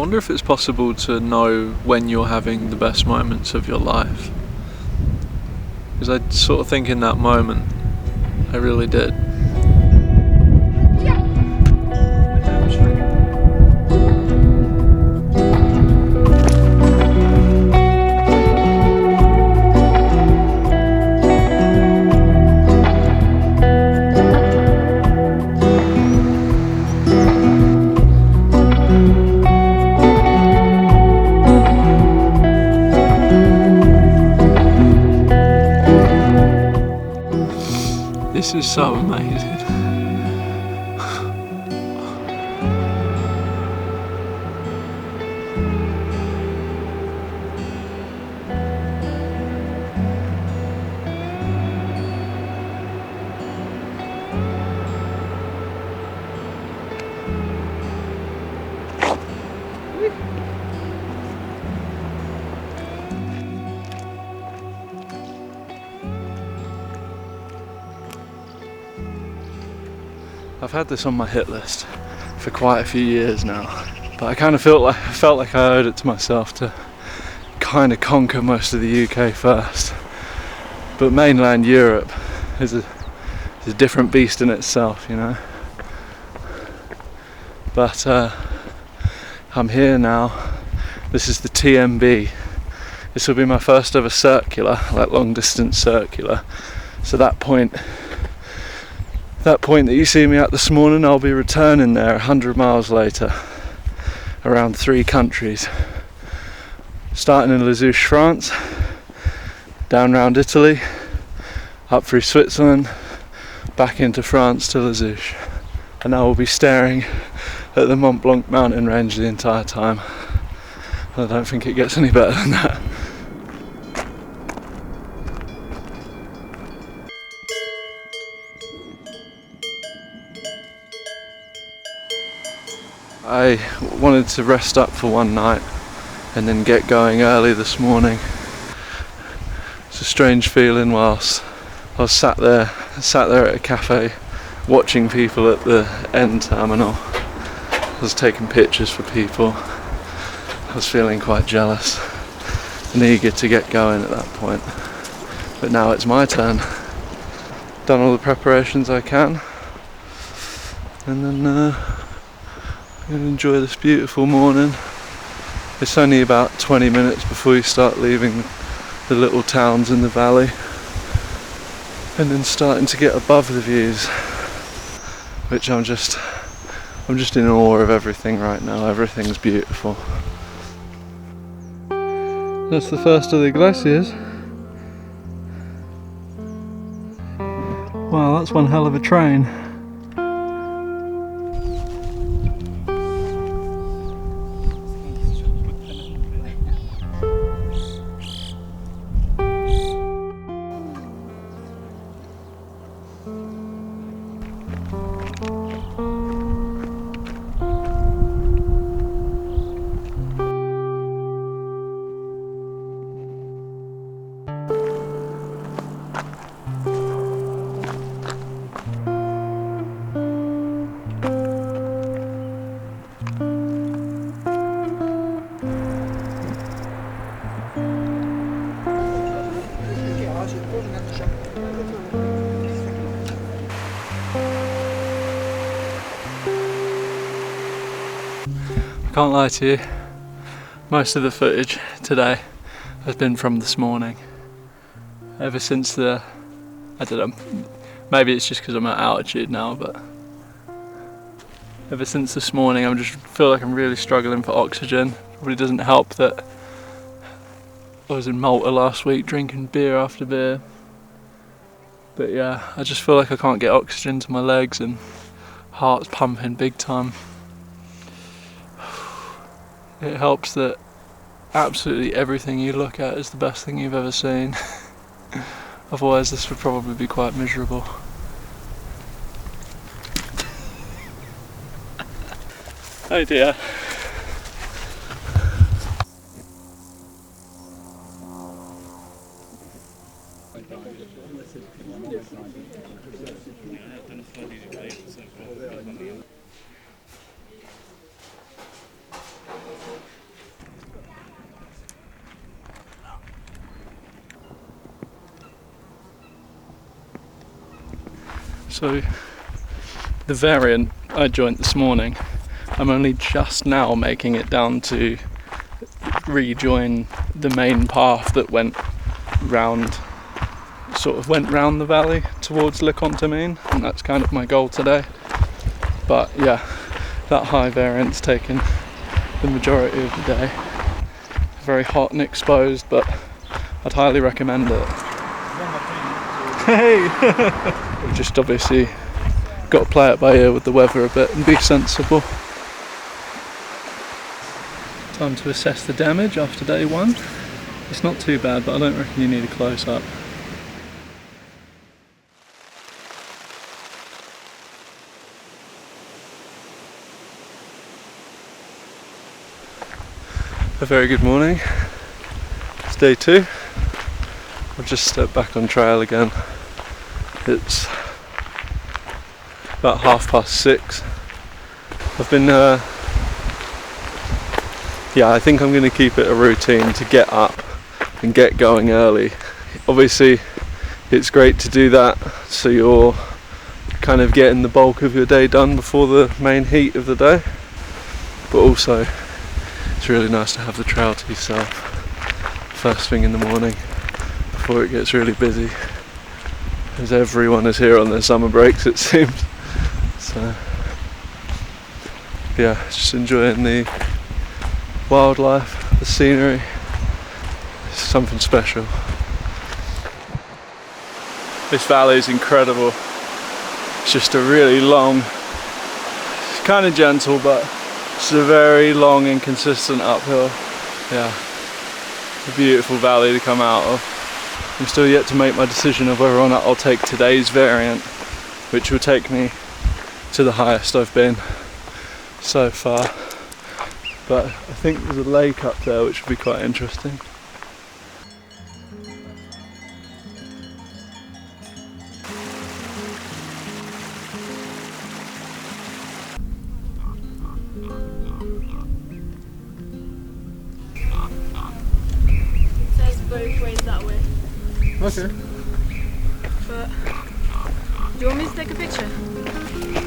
wonder if it's possible to know when you're having the best moments of your life. Because I sort of think in that moment, I really did. This is so amazing. I've had this on my hit list for quite a few years now, but I kind of felt like I owed it to myself to kind of conquer most of the UK first. But mainland Europe is a different beast in itself, you know. But I'm here now. This is the TMB. This will be my first ever circular, like long distance circular. So that point that you see me at this morning, I'll be returning there 100 miles later, around 3 countries. Starting in Les Houches, France, down round Italy, up through Switzerland, back into France to Les Houches. And I will be staring at the Mont Blanc mountain range the entire time. I don't think it gets any better than that. I wanted to rest up for one night and then get going early this morning. It's a strange feeling whilst I was sat there at a cafe watching people at the end terminal. I was taking pictures for people. I was feeling quite jealous and eager to get going at that point. But now it's my turn. Done all the preparations I can, and then and enjoy this beautiful morning. It's only about 20 minutes before you start leaving the little towns in the valley, and then starting to get above the views, which I'm just in awe of everything right now. Everything's beautiful. That's the first of the glaciers. Wow, that's one hell of a train. I can't lie to you, most of the footage today has been from this morning. Ever since I don't know, maybe it's just because I'm at altitude now, but ever since this morning I just feel like I'm really struggling for oxygen. Probably doesn't help that I was in Malta last week drinking beer after beer. But yeah, I just feel like I can't get oxygen to my legs and heart's pumping big time. It helps that absolutely everything you look at is the best thing you've ever seen. Otherwise this would probably be quite miserable. Oh dear. So the variant I joined this morning, I'm only just now making it down to rejoin the main path that went round the valley towards Le Contamine, and that's kind of my goal today. But yeah, that high variant's taken the majority of the day. Very hot and exposed, but I'd highly recommend it. Hey! We've just obviously got to play it by ear with the weather a bit and be sensible. Time to assess the damage after day one. It's not too bad, but I don't reckon you need a close-up. A very good morning. It's day 2. I've just stepped back on trail again. It's about 6:30. I've been I think I'm going to keep it a routine to get up and get going early. Obviously it's great to do that so you're kind of getting the bulk of your day done before the main heat of the day, but also it's really nice to have the trail to yourself first thing in the morning before it gets really busy, as everyone is here on their summer breaks it seems. So yeah, just enjoying the wildlife, the scenery. It's something special. This valley is incredible. It's just a really long, it's kind of gentle, but it's a very long and consistent uphill. Yeah, a beautiful valley to come out of. I'm still yet to make my decision of whether or not I'll take today's variant, which will take me to the highest I've been so far. But I think there's a lake up there which will be quite interesting. Both ways that way. Okay. But do you want me to take a picture?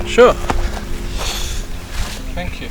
Sure. Thank you.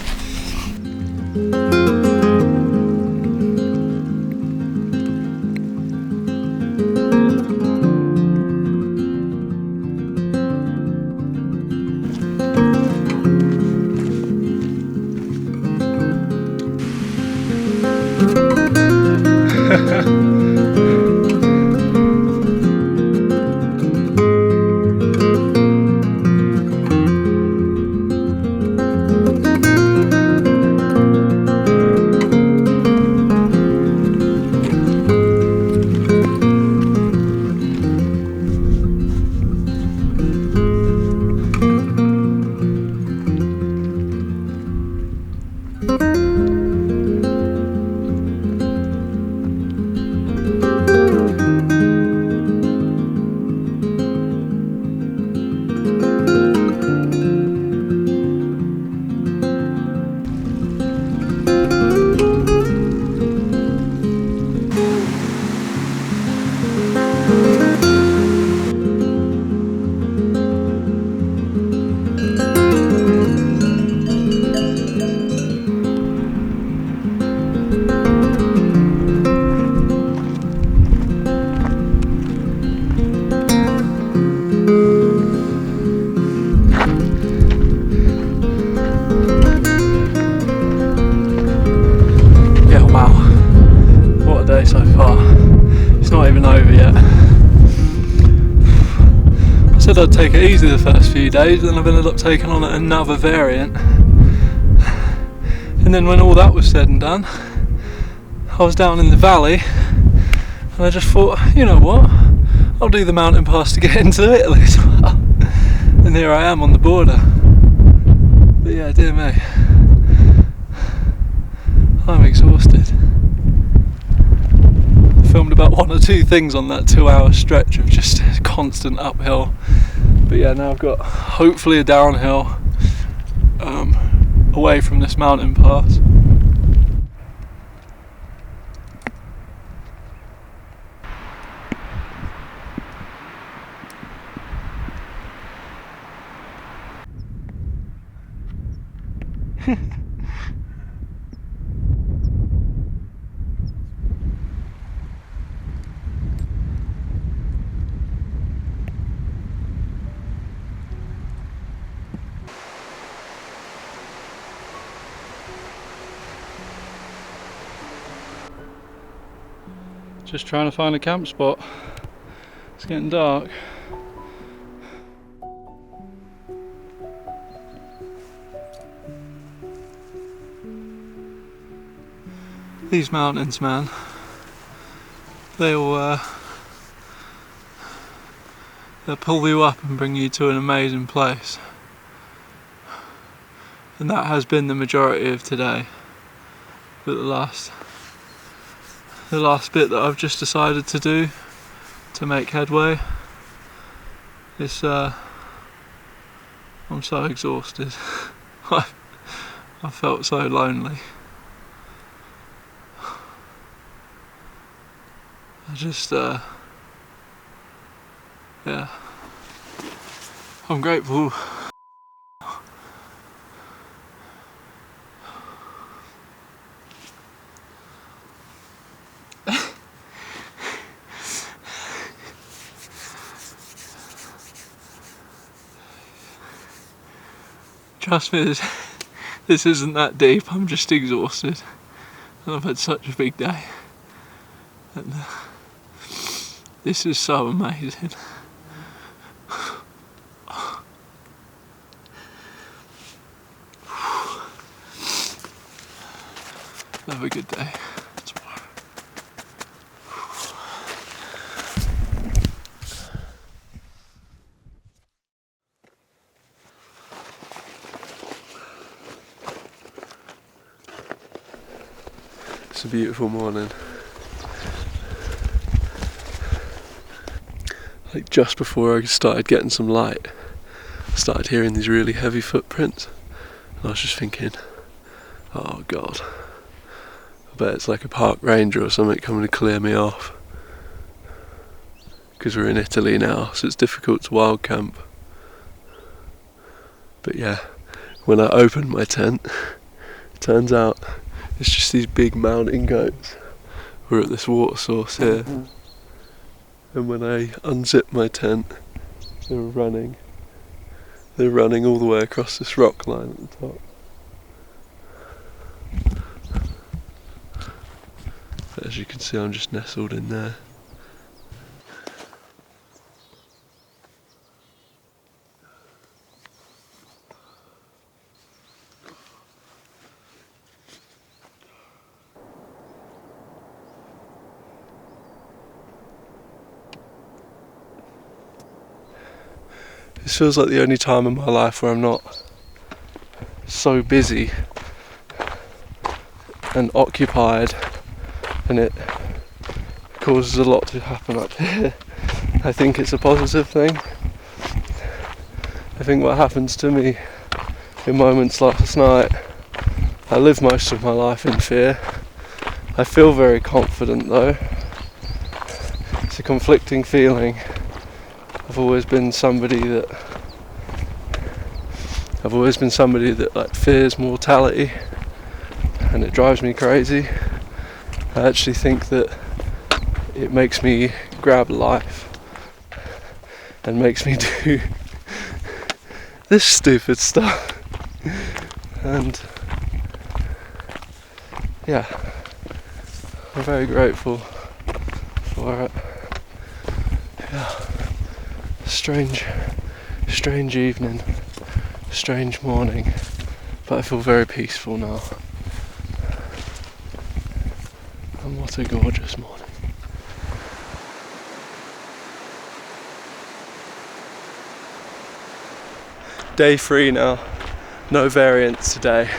So far. It's not even over yet. I said I'd take it easy the first few days, then I've ended up taking on another variant. And then when all that was said and done, I was down in the valley and I just thought, you know what, I'll do the mountain pass to get into Italy as well. And here I am on the border. But yeah, dear me, I'm exhausted. Filmed about 1 or 2 things on that 2-hour stretch of just constant uphill, but yeah, now I've got hopefully a downhill away from this mountain pass. Just trying to find a camp spot. It's getting dark. These mountains, man, they'll pull you up and bring you to an amazing place. And that has been the majority of today. But the last bit that I've just decided to do to make headway is I'm so exhausted. I felt so lonely. I just yeah, I'm grateful. Trust me, this isn't that deep. I'm just exhausted, and I've had such a big day. And this is so amazing. Have a good day tomorrow. It's a beautiful morning. Like just before I started getting some light, I started hearing these really heavy footprints, and I was just thinking, oh God, I bet it's like a park ranger or something coming to clear me off. Because we're in Italy now, so it's difficult to wild camp. But yeah, when I opened my tent, it turns out it's just these big mountain goats. We're at this water source here. And when I unzipped my tent, they were running. They're running all the way across this rock line at the top. But as you can see, I'm just nestled in there. This feels like the only time in my life where I'm not so busy and occupied, and it causes a lot to happen up here. I think it's a positive thing. I think what happens to me in moments like last night, I live most of my life in fear. I feel very confident though. It's a conflicting feeling. I've always been somebody that like fears mortality, and it drives me crazy. I actually think that it makes me grab life and makes me do this stupid stuff. And yeah, I'm very grateful for it. Yeah. Strange evening, strange morning, but I feel very peaceful now. And what a gorgeous morning. Day 3 now, no variance today.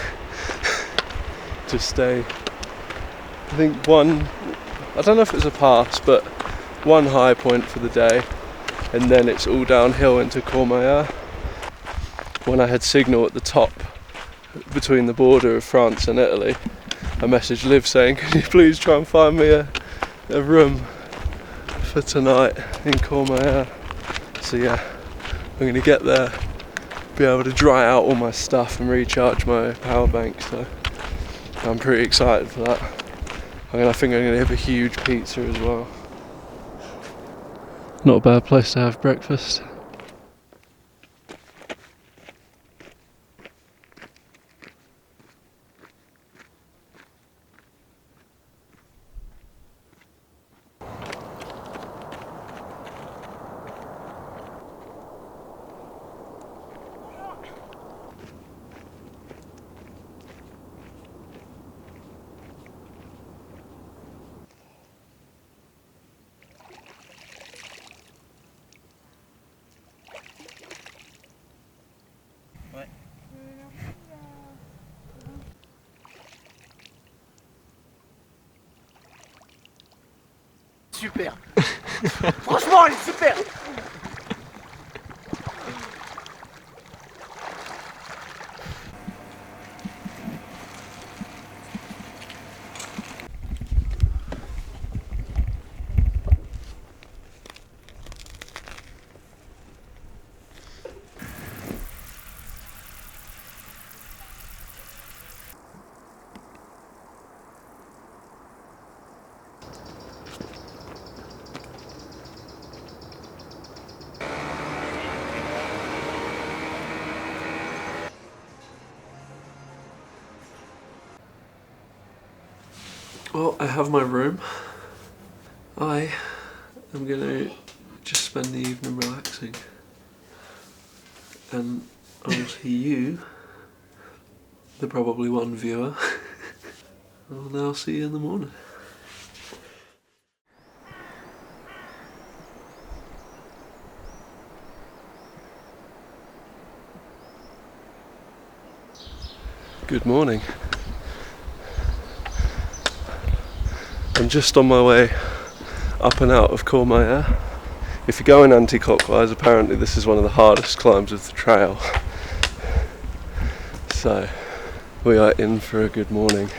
Just I think one, I don't know if it's a pass, but one high point for the day. And then it's all downhill into Courmayeur. When I had signal at the top between the border of France and Italy, I messaged Liv saying, can you please try and find me a room for tonight in Courmayeur? So yeah, I'm going to get there be able to dry out all my stuff and recharge my power bank, so I'm pretty excited for that. I think I'm going to have a huge pizza as well. Not a bad place to have breakfast. Super. Franchement, elle est super. Well, I have my room. I am going to just spend the evening relaxing. And obviously you, the probably one viewer, I'll now see you in the morning. Good morning. I'm just on my way up and out of Courmayeur. If you're going anti-clockwise, apparently this is one of the hardest climbs of the trail. So we are in for a good morning.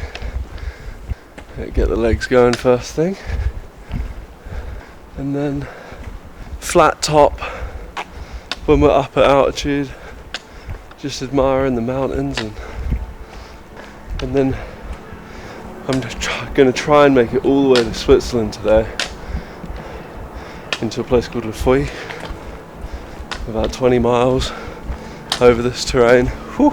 Get the legs going first thing, and then flat top when we're up at altitude, just admiring the mountains, and then I'm going to try and make it all the way to Switzerland today, into a place called Les Houches, about 20 miles over this terrain. Whew.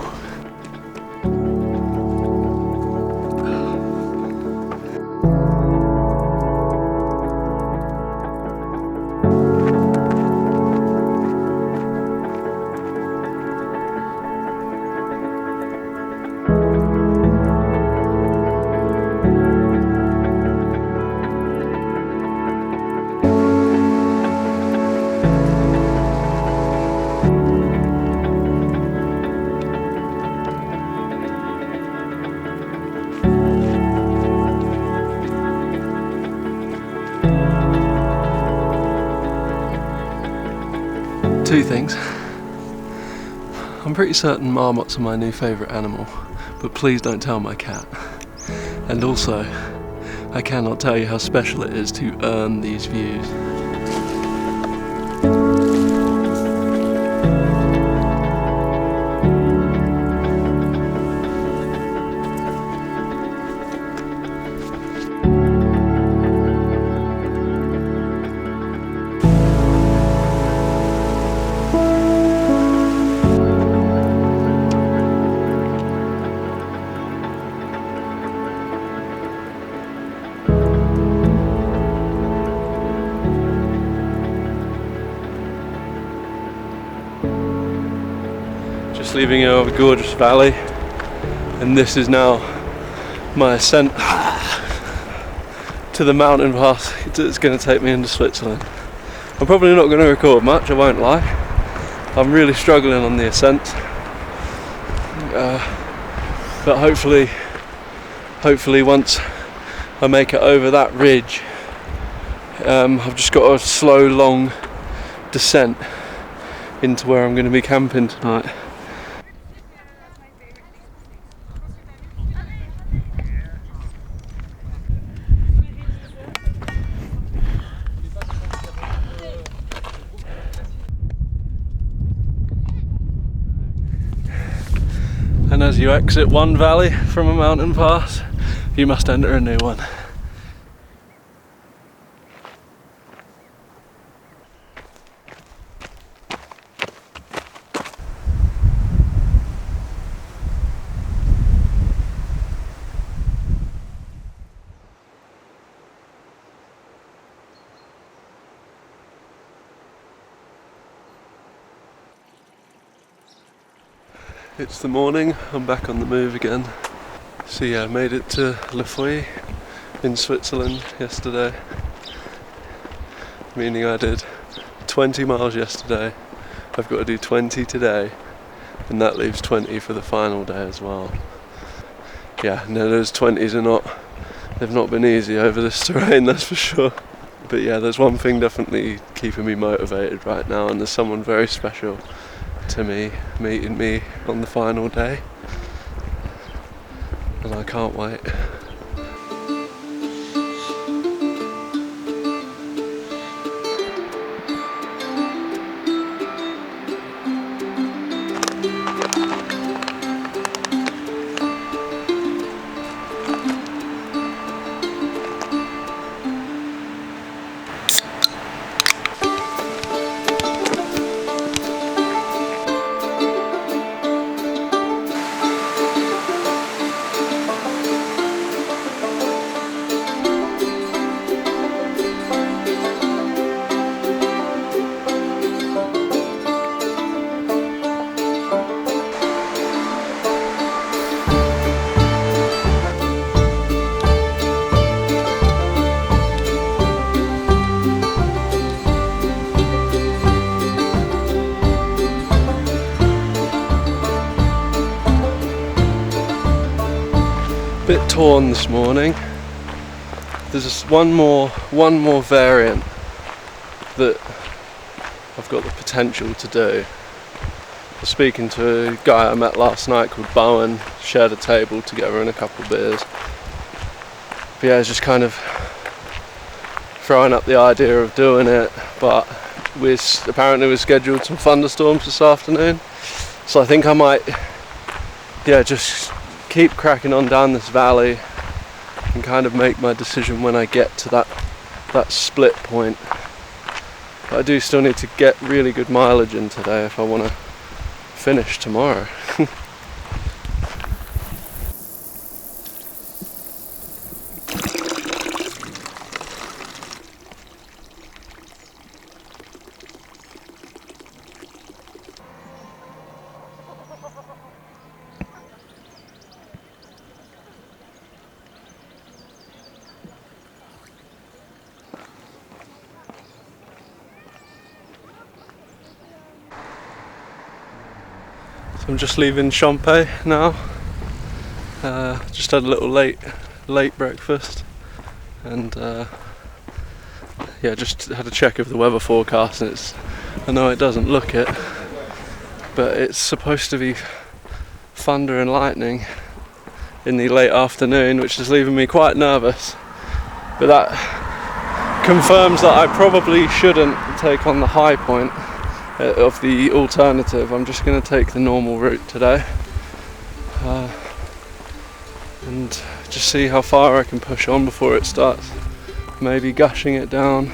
Two things. I'm pretty certain marmots are my new favourite animal, but please don't tell my cat. And also, I cannot tell you how special it is to earn these views. Just leaving over a gorgeous valley, and this is now my ascent to the mountain pass that's going to take me into Switzerland. I'm probably not going to record much, I won't lie. I'm really struggling on the ascent, but hopefully once I make it over that ridge, I've just got a slow, long descent into where I'm going to be camping tonight. As you exit one valley from a mountain pass, you must enter a new one. It's the morning, I'm back on the move again. So yeah, I made it to Les Houches in Switzerland yesterday. Meaning I did 20 miles yesterday, I've got to do 20 today, and that leaves 20 for the final day as well. Yeah, no, those 20s they've not been easy over this terrain, that's for sure. But yeah, there's one thing definitely keeping me motivated right now, and there's someone very special to me meeting me on the final day, and I can't wait. Bit torn this morning. There's just one more variant that I've got the potential to do. I was speaking to a guy I met last night called Bowen, shared a table together and a couple of beers. But yeah, I was just kind of throwing up the idea of doing it, but apparently we're scheduled some thunderstorms this afternoon, so I think I might just keep cracking on down this valley and kind of make my decision when I get to that split point. But I do still need to get really good mileage in today if I want to finish tomorrow. So I'm just leaving Champé now. Just had a little late breakfast, and just had a check of the weather forecast, and I know it doesn't look it, but it's supposed to be thunder and lightning in the late afternoon, which is leaving me quite nervous. But that confirms that I probably shouldn't take on the high point of the alternative. I'm just going to take the normal route today, and just see how far I can push on before it starts maybe gushing it down.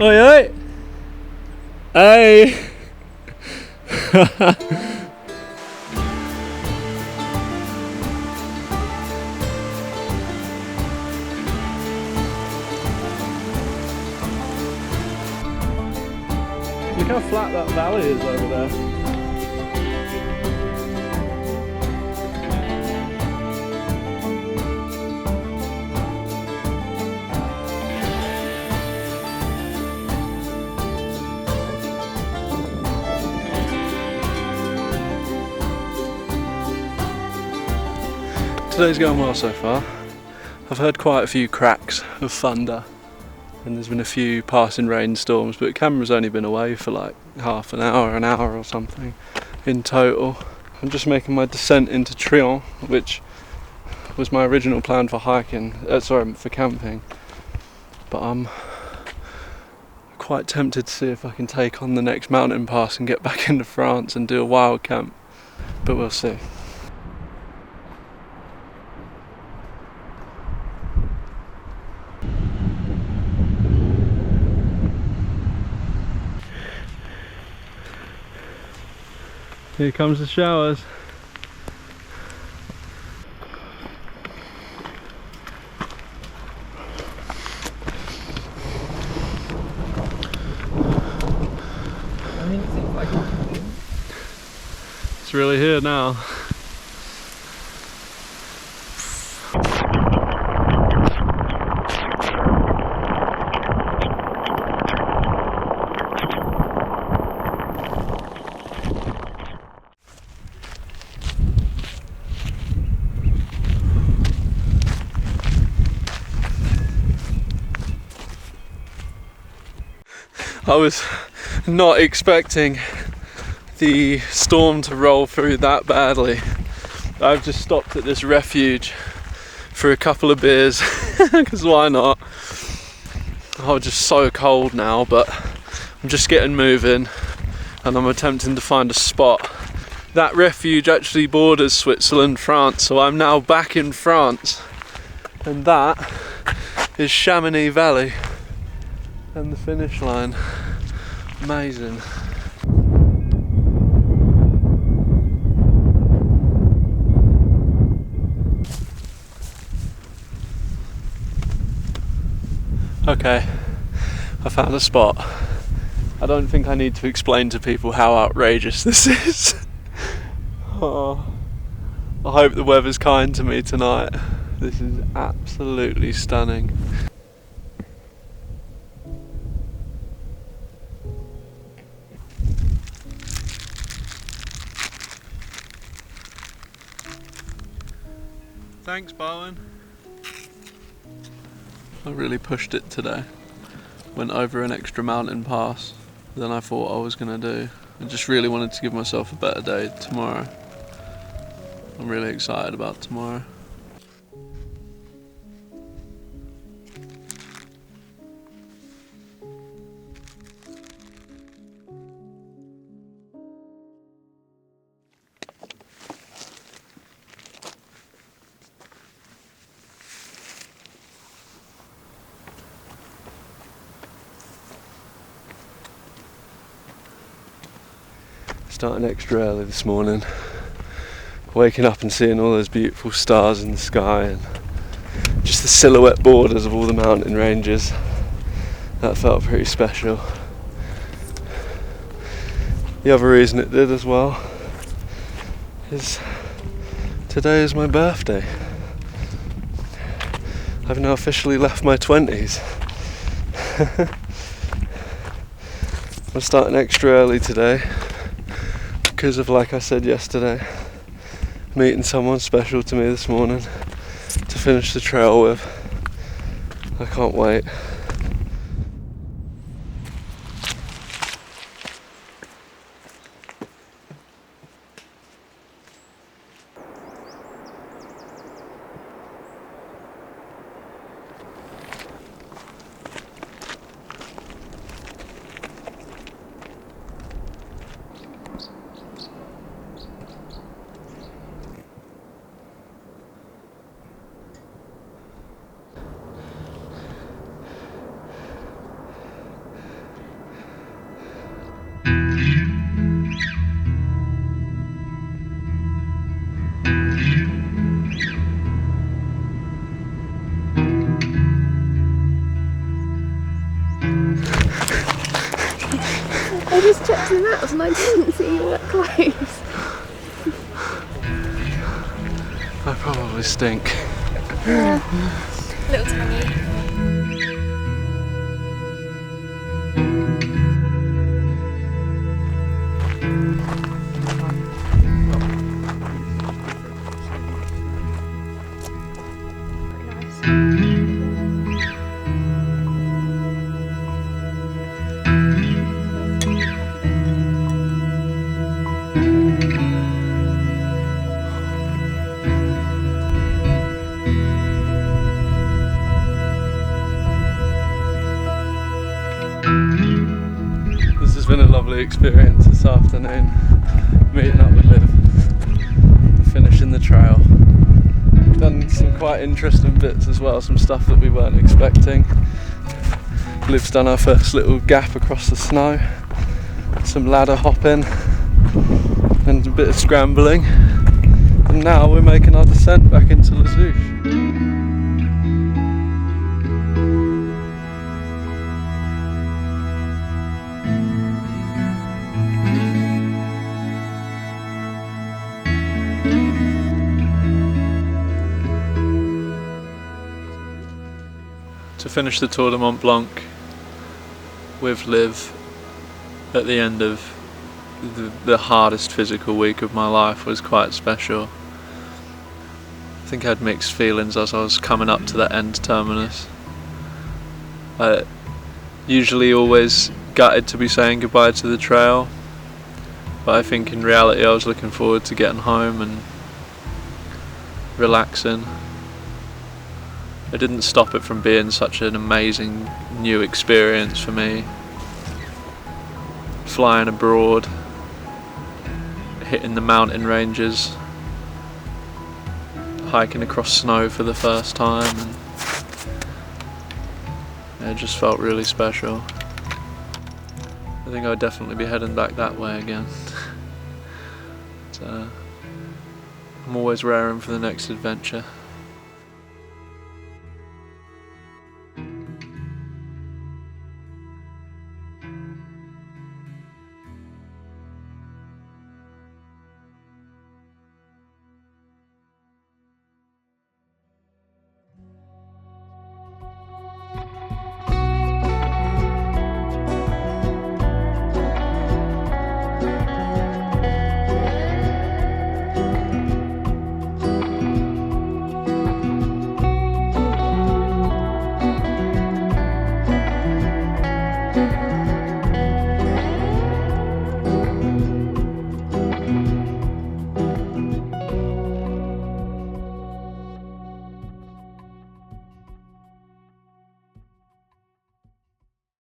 Oi, oi! Hey! Look how flat that valley is over there. Today's going well so far. I've heard quite a few cracks of thunder, and there's been a few passing rainstorms, but the camera's only been away for like half an hour or something in total. I'm just making my descent into Trion, which was my original plan for hiking, for camping, but I'm quite tempted to see if I can take on the next mountain pass and get back into France and do a wild camp, but we'll see. Here comes the showers. It's really here now. I was not expecting the storm to roll through that badly. I've just stopped at this refuge for a couple of beers, because why not? Oh, just so cold now, but I'm just getting moving and I'm attempting to find a spot. That refuge actually borders Switzerland, France, so I'm now back in France, and that is Chamonix Valley and the finish line. Amazing. Okay, I found a spot. I don't think I need to explain to people how outrageous this is. Oh, I hope the weather's kind to me tonight. This is absolutely stunning. Thanks, Bowen. I really pushed it today. Went over an extra mountain pass than I thought I was going to do. I just really wanted to give myself a better day tomorrow. I'm really excited about tomorrow. Starting extra early this morning, waking up and seeing all those beautiful stars in the sky and just the silhouette borders of all the mountain ranges. That felt pretty special. The other reason it did as well is today is my birthday. I've now officially left my 20s. I'm starting extra early today because of, like I said yesterday, meeting someone special to me this morning to finish the trail with. I can't wait. I just checked the maps and I didn't see you that close. I probably stink. Yeah, a little tangy. has been a lovely experience this afternoon, meeting up with Liv, finishing the trail. Done some quite interesting bits as well, some stuff that we weren't expecting. Liv's done our first little gap across the snow, some ladder hopping and a bit of scrambling, and now we're making our descent back into Les Houches. To finish the Tour de Mont Blanc with Liv at the end of the hardest physical week of my life was quite special. I think I had mixed feelings as I was coming up to the end terminus. I usually always gutted to be saying goodbye to the trail, but I think in reality I was looking forward to getting home and relaxing. It didn't stop it from being such an amazing new experience for me. Flying abroad, hitting the mountain ranges, hiking across snow for the first time, and it just felt really special. I think I'd definitely be heading back that way again. So, I'm always raring for the next adventure.